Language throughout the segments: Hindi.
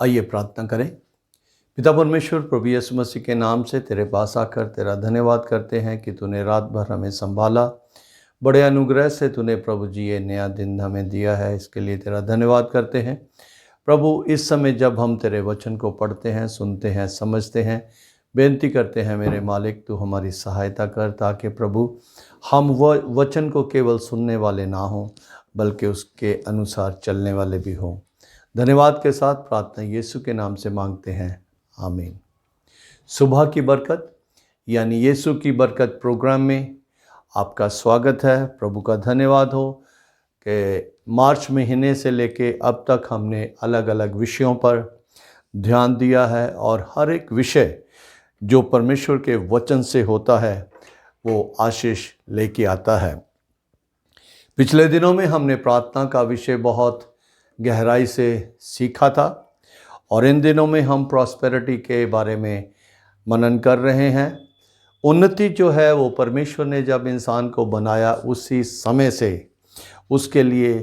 आइए प्रार्थना करें। पिता परमेश्वर, प्रभु यीशु मसीह के नाम से तेरे पास आकर तेरा धन्यवाद करते हैं कि तूने रात भर हमें संभाला। बड़े अनुग्रह से तूने प्रभु जी ये नया दिन हमें दिया है, इसके लिए तेरा धन्यवाद करते हैं। प्रभु, इस समय जब हम तेरे वचन को पढ़ते हैं, सुनते हैं, समझते हैं, बेनती करते हैं मेरे मालिक तू हमारी सहायता कर, ताकि प्रभु हम वह वचन को केवल सुनने वाले ना हों बल्कि उसके अनुसार चलने वाले भी हों। धन्यवाद के साथ प्रार्थना यीशु के नाम से मांगते हैं, आमीन। सुबह की बरकत यानी यीशु की बरकत प्रोग्राम में आपका स्वागत है। प्रभु का धन्यवाद हो कि मार्च महीने से लेके अब तक हमने अलग अलग विषयों पर ध्यान दिया है और हर एक विषय जो परमेश्वर के वचन से होता है वो आशीष लेके आता है। पिछले दिनों में हमने प्रार्थना का विषय बहुत गहराई से सीखा था और इन दिनों में हम प्रॉस्पेरिटी के बारे में मनन कर रहे हैं। उन्नति जो है वो परमेश्वर ने जब इंसान को बनाया उसी समय से उसके लिए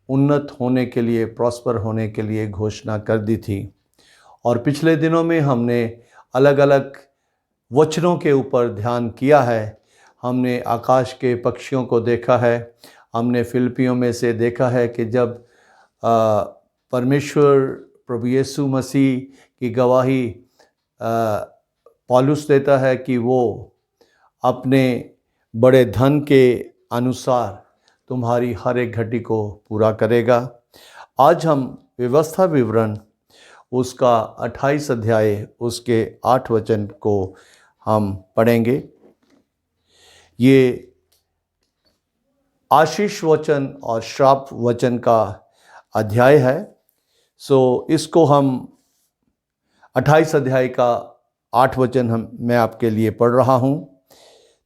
उन्नत होने के लिए, प्रॉस्पर होने के लिए घोषणा कर दी थी। और पिछले दिनों में हमने अलग अलग वचनों के ऊपर ध्यान किया है। हमने आकाश के पक्षियों को देखा है। हमने फिलिपियों में से देखा है कि जब परमेश्वर प्रभु यीशु मसीह की गवाही पौलुस देता है कि वो अपने बड़े धन के अनुसार तुम्हारी हर एक घटी को पूरा करेगा। आज हम व्यवस्था विवरण उसका 28 अध्याय उसके 8 वचन को हम पढ़ेंगे। ये आशीष वचन और श्राप वचन का अध्याय है। इसको हम 28 अध्याय का 8 वचन मैं आपके लिए पढ़ रहा हूँ।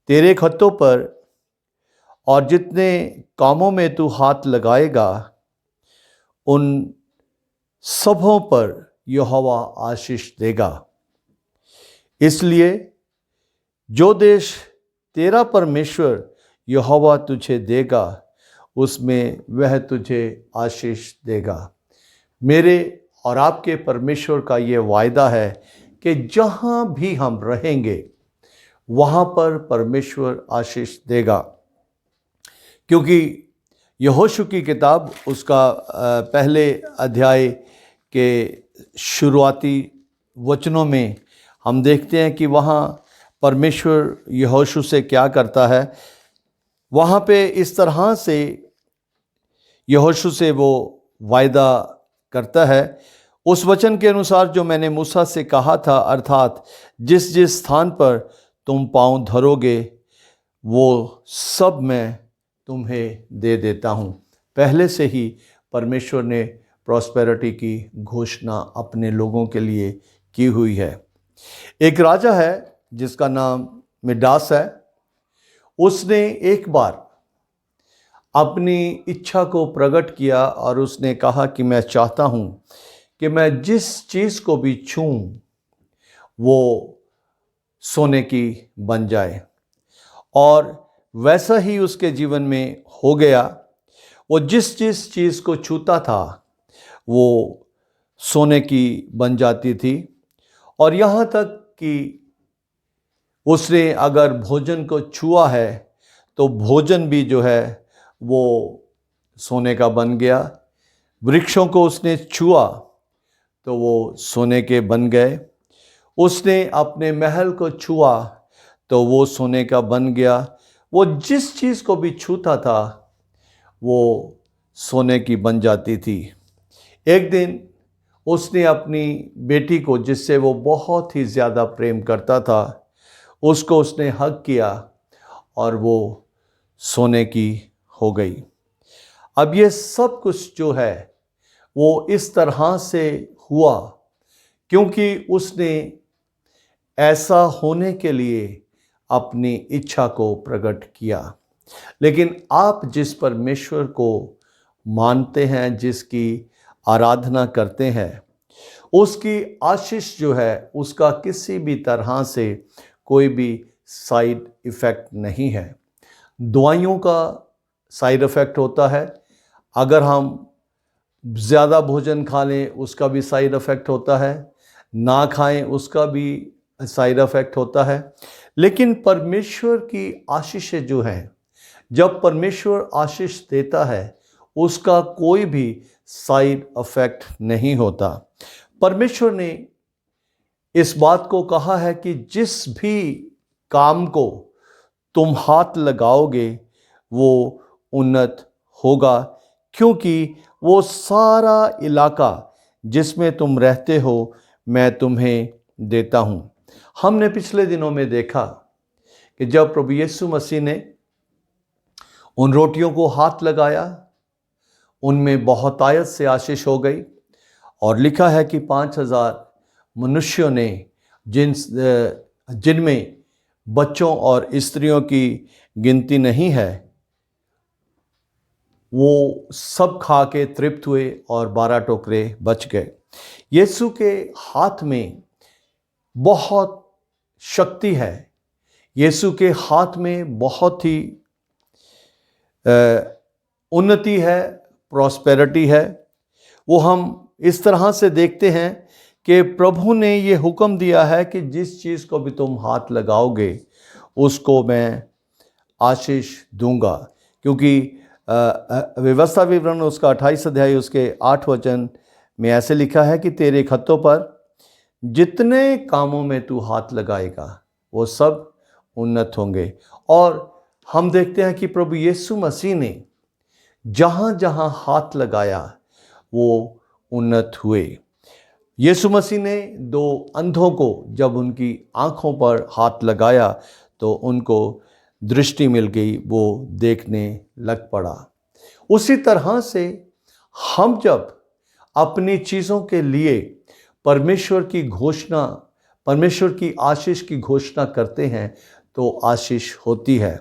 तेरे खत्तों पर और जितने कामों में तू हाथ लगाएगा उन सबों पर यहोवा आशीष देगा। इसलिए जो देश तेरा परमेश्वर यहोवा तुझे देगा उसमें वह तुझे आशीष देगा। मेरे और आपके परमेश्वर का ये वायदा है कि जहाँ भी हम रहेंगे वहाँ पर परमेश्वर आशीष देगा। क्योंकि यहोशू की किताब उसका पहले अध्याय के शुरुआती वचनों में हम देखते हैं कि वहाँ परमेश्वर यहोशू से क्या करता है। वहाँ पे इस तरह से यहोशू से वो वायदा करता है, उस वचन के अनुसार जो मैंने मूसा से कहा था, अर्थात जिस जिस स्थान पर तुम पाँव धरोगे वो सब मैं तुम्हें दे देता हूँ। पहले से ही परमेश्वर ने प्रॉस्पेरिटी की घोषणा अपने लोगों के लिए की हुई है। एक राजा है जिसका नाम मिडास है। उसने एक बार अपनी इच्छा को प्रकट किया और उसने कहा कि मैं चाहता हूँ कि मैं जिस चीज़ को भी छूं वो सोने की बन जाए। और वैसा ही उसके जीवन में हो गया। वो जिस जिस चीज़ को छूता था वो सोने की बन जाती थी। और यहाँ तक कि उसने अगर भोजन को छुआ है तो भोजन भी जो है वो सोने का बन गया। वृक्षों को उसने छुआ तो वो सोने के बन गए। उसने अपने महल को छुआ तो वो सोने का बन गया। वो जिस चीज़ को भी छूता था वो सोने की बन जाती थी। एक दिन उसने अपनी बेटी को, जिससे वो बहुत ही ज़्यादा प्रेम करता था, उसको उसने हग किया और वो सोने की हो गई। अब ये सब कुछ जो है वो इस तरह से हुआ क्योंकि उसने ऐसा होने के लिए अपनी इच्छा को प्रकट किया। लेकिन आप जिस परमेश्वर को मानते हैं, जिसकी आराधना करते हैं, उसकी आशीष जो है उसका किसी भी तरह से कोई भी साइड इफ़ेक्ट नहीं है। दवाइयों का साइड इफ़ेक्ट होता है। अगर हम ज़्यादा भोजन खा लें उसका भी साइड इफ़ेक्ट होता है, ना खाएं उसका भी साइड इफ़ेक्ट होता है। लेकिन परमेश्वर की आशीषें जो हैं, जब परमेश्वर आशीष देता है उसका कोई भी साइड इफ़ेक्ट नहीं होता। परमेश्वर ने इस बात को कहा है कि जिस भी काम को तुम हाथ लगाओगे वो उन्नत होगा, क्योंकि वो सारा इलाका जिसमें तुम रहते हो मैं तुम्हें देता हूँ। हमने पिछले दिनों में देखा कि जब प्रभु यीशु मसीह ने उन रोटियों को हाथ लगाया, उनमें बहुतायत से आशीष हो गई, और लिखा है कि 5,000 मनुष्यों ने जिनमें बच्चों और स्त्रियों की गिनती नहीं है, वो सब खा के तृप्त हुए और 12 टोकरे बच गए। यीशु के हाथ में बहुत शक्ति है, यीशु के हाथ में बहुत ही उन्नति है, प्रॉस्पेरिटी है। वो हम इस तरह से देखते हैं कि प्रभु ने ये हुक्म दिया है कि जिस चीज़ को भी तुम हाथ लगाओगे उसको मैं आशीष दूंगा, क्योंकि व्यवस्था विवरण उसका 28 अध्याय उसके 8 वचन में ऐसे लिखा है कि तेरे खत्तों पर जितने कामों में तू हाथ लगाएगा वो सब उन्नत होंगे। और हम देखते हैं कि प्रभु यीशु मसीह ने जहाँ जहाँ हाथ लगाया वो उन्नत हुए। यीशु मसीह ने 2 अंधों को जब उनकी आँखों पर हाथ लगाया तो उनको दृष्टि मिल गई, वो देखने लग पड़ा। उसी तरह से हम जब अपनी चीज़ों के लिए परमेश्वर की घोषणा, परमेश्वर की आशीष की घोषणा करते हैं तो आशीष होती है।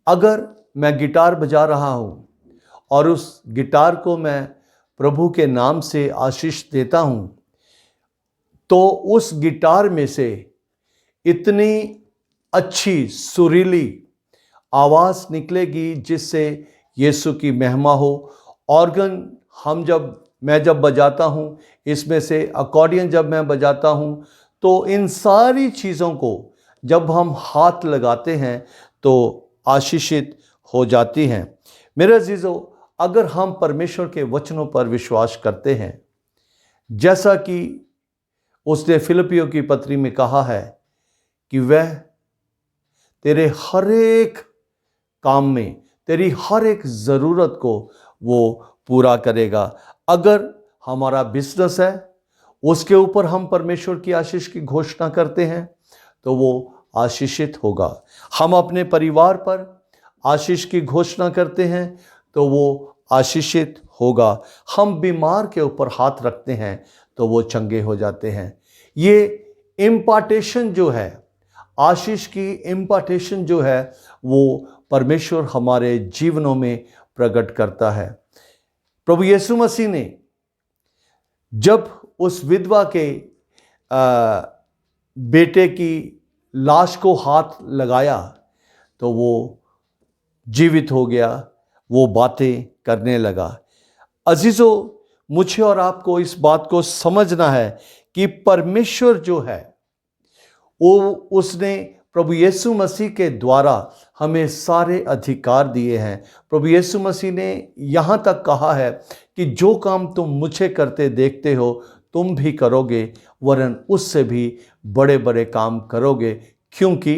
अगर मैं गिटार बजा रहा हूँ और उस गिटार को मैं प्रभु के नाम से आशीष देता हूँ, तो उस गिटार में से इतनी अच्छी सुरीली आवाज़ निकलेगी जिससे यीशु की महिमा हो। ऑर्गन मैं जब बजाता हूँ, इसमें से अकॉर्डियन जब मैं बजाता हूँ, तो इन सारी चीज़ों को जब हम हाथ लगाते हैं तो आशीषित हो जाती हैं। मेरे अजीज़ों, अगर हम परमेश्वर के वचनों पर विश्वास करते हैं, जैसा कि उसने फिलिपियों की पत्री में कहा है कि वह तेरे हर एक काम में, तेरी हर एक ज़रूरत को वो पूरा करेगा। अगर हमारा बिजनेस है, उसके ऊपर हम परमेश्वर की आशीष की घोषणा करते हैं तो वो आशीषित होगा। हम अपने परिवार पर आशीष की घोषणा करते हैं तो वो आशीषित होगा। हम बीमार के ऊपर हाथ रखते हैं तो वो चंगे हो जाते हैं। ये इम्पार्टेशन जो है, आशीष की इम्पार्टेशन जो है, वो परमेश्वर हमारे जीवनों में प्रकट करता है। प्रभु यीशु मसीह ने जब उस विधवा के बेटे की लाश को हाथ लगाया तो वो जीवित हो गया, वो बातें करने लगा। अजीजों, मुझे और आपको इस बात को समझना है कि परमेश्वर जो है वो उसने प्रभु यीशु मसीह के द्वारा हमें सारे अधिकार दिए हैं। प्रभु यीशु मसीह ने यहाँ तक कहा है कि जो काम तुम मुझे करते देखते हो तुम भी करोगे, वरन उससे भी बड़े बड़े काम करोगे, क्योंकि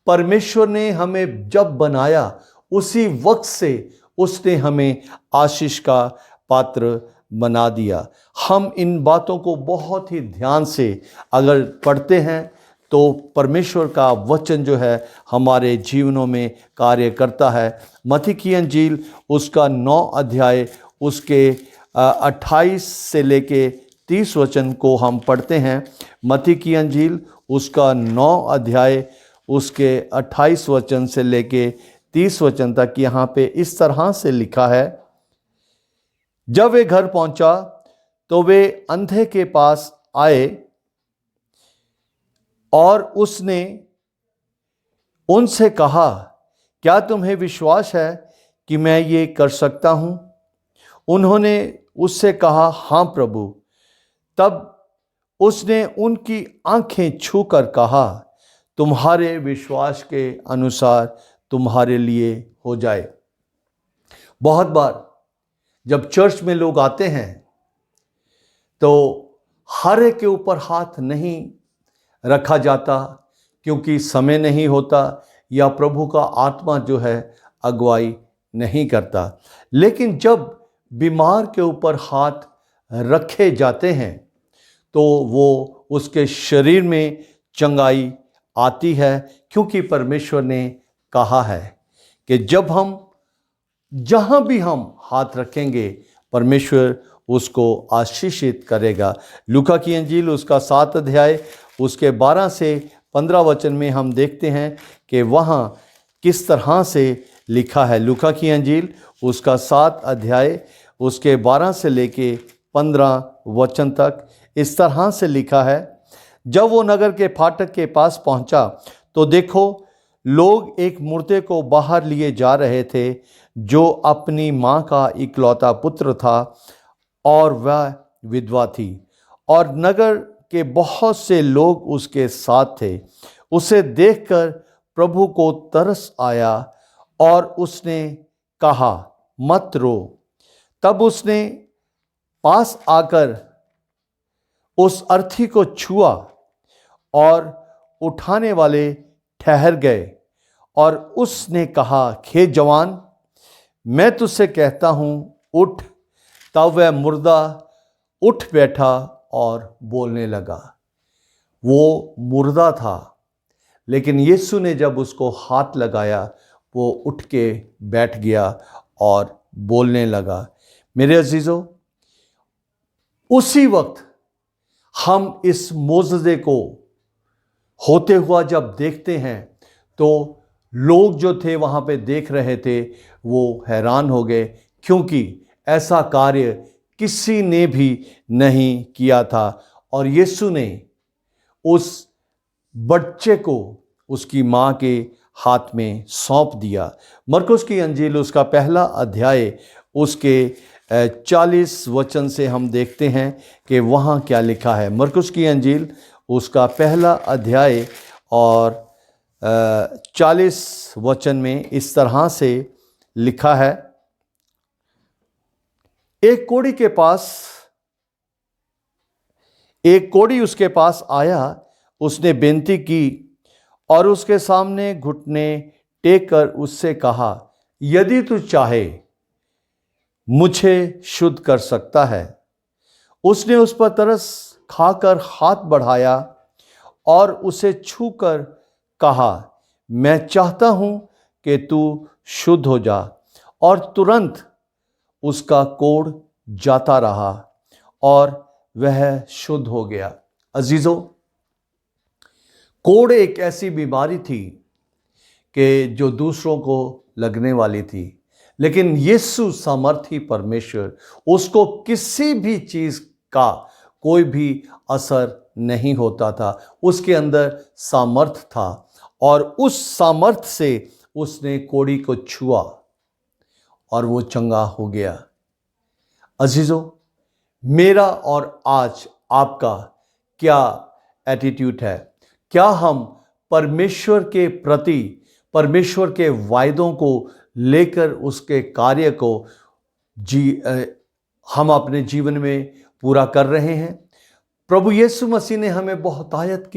परमेश्वर ने हमें जब बनाया उसी वक्त से उसने हमें आशीष का पात्र बना दिया। हम इन बातों को बहुत ही ध्यान से अगर पढ़ते हैं तो परमेश्वर का वचन जो है हमारे जीवनों में कार्य करता है। मत्ती की अंजील उसका 9 अध्याय उसके 28 से लेके 30 वचन को हम पढ़ते हैं। मत्ती की अंजील उसका 9 अध्याय उसके 28 वचन से लेके 30 वचन तक यहाँ पे इस तरह से लिखा है। जब वे घर पहुंचा तो वे अंधे के पास आए और उसने उनसे कहा, क्या तुम्हें विश्वास है कि मैं ये कर सकता हूँ? उन्होंने उससे कहा, हाँ प्रभु। तब उसने उनकी आंखें छूकर कहा, तुम्हारे विश्वास के अनुसार तुम्हारे लिए हो जाए। बहुत बार जब चर्च में लोग आते हैं तो हर एक के ऊपर हाथ नहीं रखा जाता, क्योंकि समय नहीं होता या प्रभु का आत्मा जो है अगुवाई नहीं करता। लेकिन जब बीमार के ऊपर हाथ रखे जाते हैं तो वो उसके शरीर में चंगाई आती है, क्योंकि परमेश्वर ने कहा है कि जब हम जहाँ भी हम हाथ रखेंगे परमेश्वर उसको आशीषित करेगा। लूका की अंजील उसका 7 अध्याय उसके 12 से 15 वचन में हम देखते हैं कि वहाँ किस तरह से लिखा है। लूका की अंजील उसका 7 अध्याय उसके 12 से लेके 15 वचन तक इस तरह से लिखा है। जब वो नगर के फाटक के पास पहुंचा तो देखो, लोग एक मुर्दे को बाहर लिए जा रहे थे, जो अपनी माँ का इकलौता पुत्र था और वह विधवा थी, और नगर के बहुत से लोग उसके साथ थे। उसे देखकर प्रभु को तरस आया और उसने कहा, मत रो। तब उसने पास आकर उस अर्थी को छुआ और उठाने वाले ठहर गए, और उसने कहा, हे जवान, मैं तुझसे कहता हूँ, उठ। तब वह मुर्दा उठ बैठा और बोलने लगा। वो मुर्दा था, लेकिन यीशु ने जब उसको हाथ लगाया वो उठ के बैठ गया और बोलने लगा। मेरे अजीजों, उसी वक्त हम इस मोजज़े को होते हुआ जब देखते हैं तो लोग जो थे वहाँ पे देख रहे थे वो हैरान हो गए, क्योंकि ऐसा कार्य किसी ने भी नहीं किया था। और यीशु ने उस बच्चे को उसकी माँ के हाथ में सौंप दिया। मरकुस की अंजील उसका 1 अध्याय उसके 40 वचन से हम देखते हैं कि वहाँ क्या लिखा है। मरकुस की अंजील उसका 1 अध्याय और 40 वचन में इस तरह से लिखा है। एक कोढ़ी उसके पास आया, उसने बेनती की और उसके सामने घुटने टेक कर उससे कहा, यदि तू चाहे मुझे शुद्ध कर सकता है। उसने उस पर तरस खाकर हाथ बढ़ाया और उसे छूकर कहा, मैं चाहता हूं कि तू शुद्ध हो जा। और तुरंत उसका कोढ़ जाता रहा और वह शुद्ध हो गया। अजीजों, कोढ़ एक ऐसी बीमारी थी कि जो दूसरों को लगने वाली थी, लेकिन यीशु सामर्थी परमेश्वर, उसको किसी भी चीज़ का कोई भी असर नहीं होता था। उसके अंदर सामर्थ था और उस सामर्थ से उसने कोढ़ी को छुआ और वो चंगा हो गया। अजीजों, मेरा और आज आपका क्या एटीट्यूड है? क्या हम परमेश्वर के प्रति, परमेश्वर के वायदों को लेकर उसके कार्य को हम अपने जीवन में पूरा कर रहे हैं? प्रभु यीशु मसीह ने हमें बहुतायत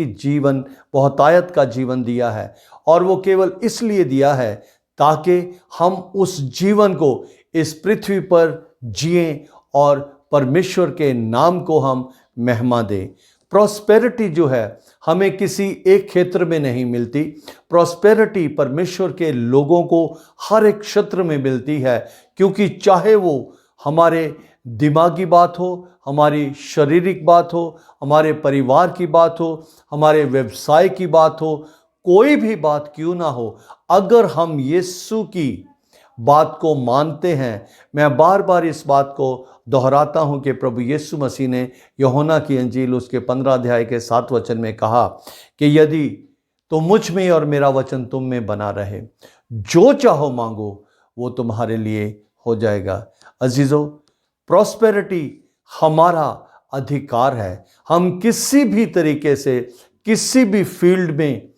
का जीवन दिया है, और वो केवल इसलिए दिया है ताकि हम उस जीवन को इस पृथ्वी पर जिएं और परमेश्वर के नाम को हम महिमा दें। प्रॉस्पेरिटी जो है हमें किसी एक क्षेत्र में नहीं मिलती। प्रॉस्पेरिटी परमेश्वर के लोगों को हर एक क्षेत्र में मिलती है, क्योंकि चाहे वो हमारे दिमागी बात हो, हमारी शारीरिक बात हो, हमारे परिवार की बात हो, हमारे व्यवसाय की बात हो, कोई भी बात क्यों ना हो, अगर हम यीशु की बात को मानते हैं। मैं बार बार इस बात को दोहराता हूं कि प्रभु यीशु मसीह ने यूहन्ना की अंजील उसके 15 अध्याय के 7 वचन में कहा कि यदि तो मुझ में और मेरा वचन तुम में बना रहे, जो चाहो मांगो वो तुम्हारे लिए हो जाएगा। अजीजों, प्रॉस्पेरिटी हमारा अधिकार है। हम किसी भी तरीके से किसी भी फील्ड में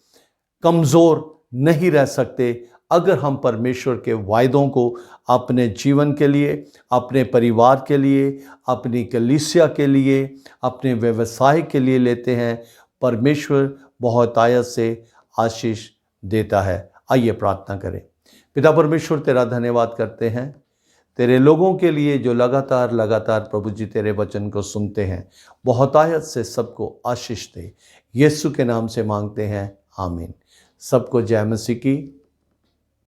कमज़ोर नहीं रह सकते अगर हम परमेश्वर के वायदों को अपने जीवन के लिए, अपने परिवार के लिए, अपनी कलीसिया के लिए, अपने व्यवसाय के लिए लेते हैं। परमेश्वर बहुतायत से आशीष देता है। आइए प्रार्थना करें। पिता परमेश्वर, तेरा धन्यवाद करते हैं तेरे लोगों के लिए जो लगातार प्रभु जी तेरे वचन को सुनते हैं। बहुतायत से सबको आशीष दे। यीशु के नाम से मांगते हैं, आमीन। सबको जय मसीह की।